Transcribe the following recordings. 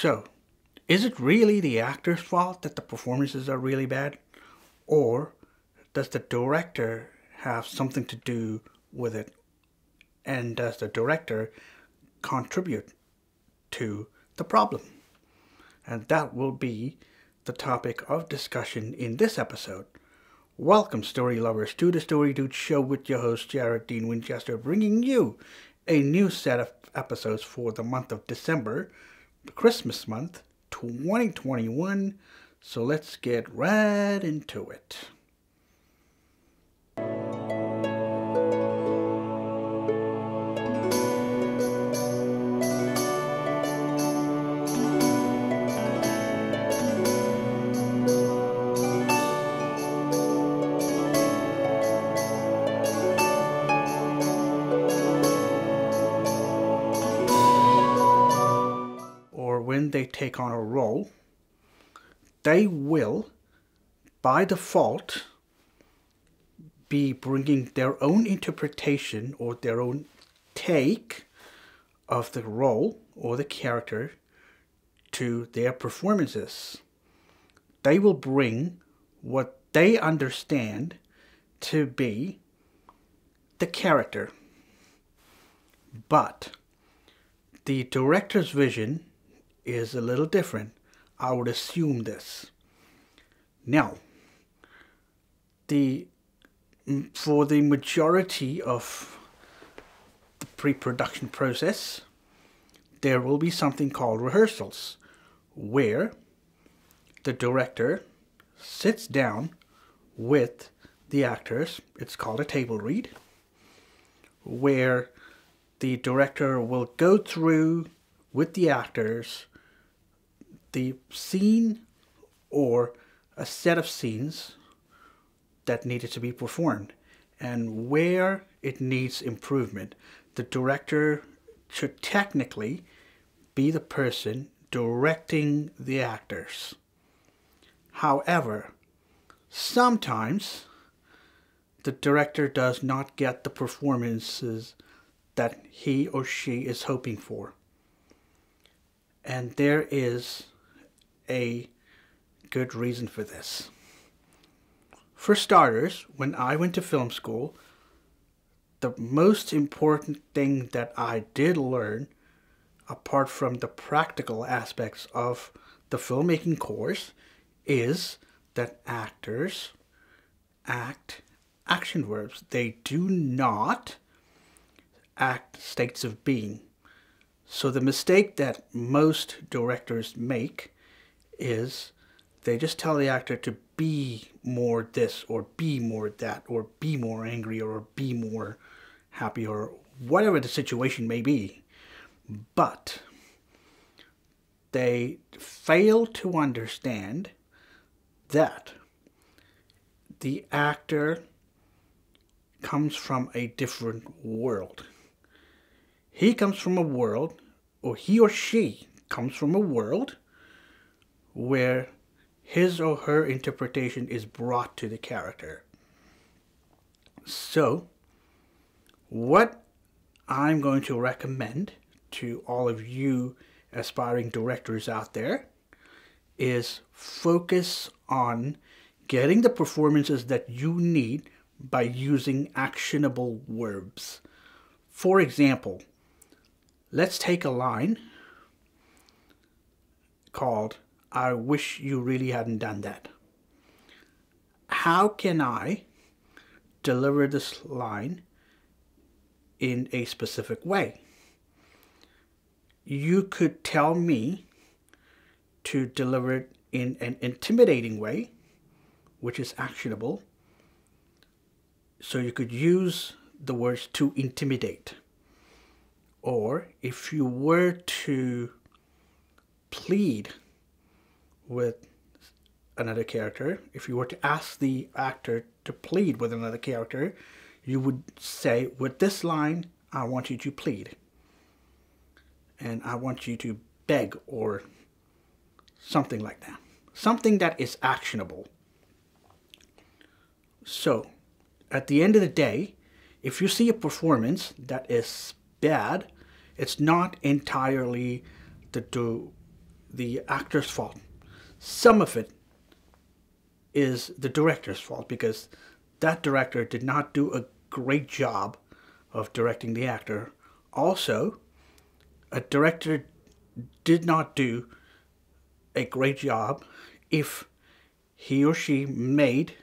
So, is it really the actor's fault that the performances are really bad? Or does the director have something to do with it? And does the director contribute to the problem? And that will be the topic of discussion in this episode. Welcome, story lovers, to the Story Dude Show with your host, Jared Dean Winchester, bringing you a new set of episodes for the month of December, the Christmas month, 2021. So let's get right into it. When they take on a role, they will, by default, be bringing their own interpretation or their own take of the role or the character to their performances. They will bring what they understand to be the character. But the director's vision is a little different. I would assume this. Now, for the majority of the pre-production process, there will be something called rehearsals, where the director sits down with the actors. It's called a table read, where the director will go through with the actors the scene or a set of scenes that needed to be performed and where it needs improvement. The director should technically be the person directing the actors. However, sometimes the director does not get the performances that he or she is hoping for. And there is a good reason for this. For starters, when I went to film school, the most important thing that I did learn, apart from the practical aspects of the filmmaking course, is that actors act action verbs. They do not act states of being. So the mistake that most directors make is they just tell the actor to be more this or be more that or be more angry or be more happy or whatever the situation may be. But they fail to understand that the actor comes from a different world. He comes from a world, or he or she comes from a world where his or her interpretation is brought to the character. So, what I'm going to recommend to all of you aspiring directors out there is focus on getting the performances that you need by using actionable verbs. For example, let's take a line called, "I wish you really hadn't done that." How can I deliver this line in a specific way? You could tell me to deliver it in an intimidating way, which is actionable. So you could use the words to intimidate. Or if you were to plead with another character, if you were to ask the actor to plead with another character, you would say, with this line, I want you to plead. And I want you to beg or something like that. Something that is actionable. So, at the end of the day, if you see a performance that is bad, it's not entirely the the actor's fault. Some of it is the director's fault because that director did not do a great job of directing the actor. Also, a director did not do a great job if he or she made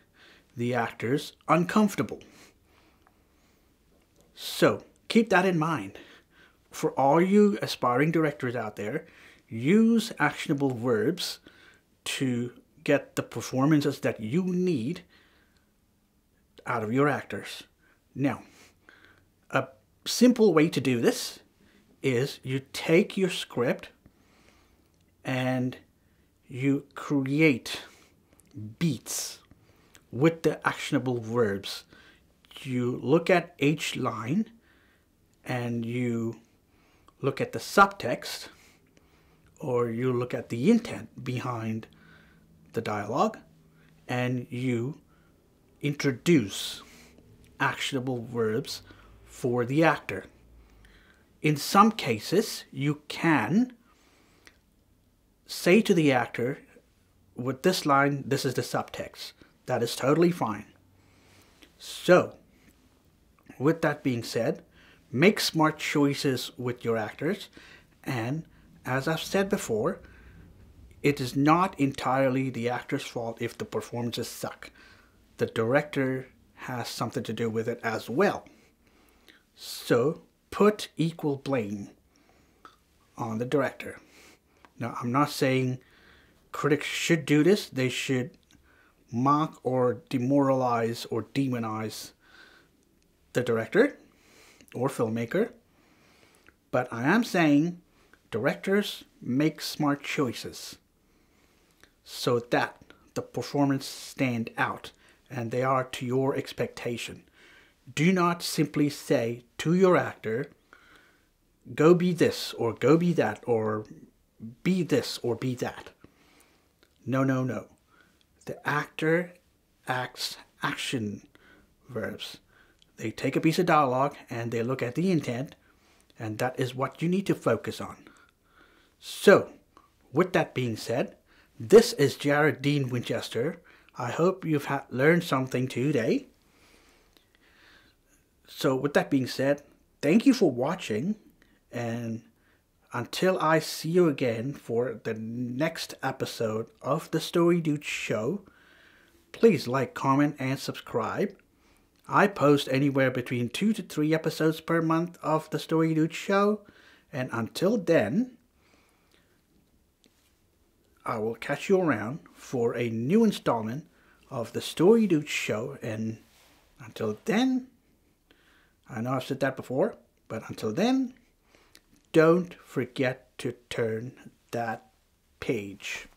the actors uncomfortable. So keep that in mind. For all you aspiring directors out there, use actionable verbs to get the performances that you need out of your actors. Now, a simple way to do this is you take your script and you create beats with the actionable verbs. You look at each line and you look at the subtext, or you look at the intent behind the dialogue, and you introduce actionable verbs for the actor. In some cases, you can say to the actor, with this line, this is the subtext. That is totally fine. So, with that being said, make smart choices with your actors, and as I've said before, it is not entirely the actor's fault if the performances suck. The director has something to do with it as well. So, put equal blame on the director. Now, I'm not saying critics should do this. They should mock or demoralize or demonize the director or filmmaker. But I am saying directors make smart choices so that the performance stand out and they are to your expectation. Do not simply say to your actor, go be this or go be that or be this or be that. No, no, no. The actor acts action verbs. They take a piece of dialogue and they look at the intent, and that is what you need to focus on. So, with that being said, this is Jared Dean Winchester. I hope you've learned something today. So, with that being said, thank you for watching, and until I see you again for the next episode of The Story Dude Show, please like, comment, and subscribe. I post anywhere between 2 to 3 episodes per month of The Story Dude Show, and until then, I will catch you around for a new installment of The Story Dude Show, and until then, I know I've said that before, but until then, don't forget to turn that page.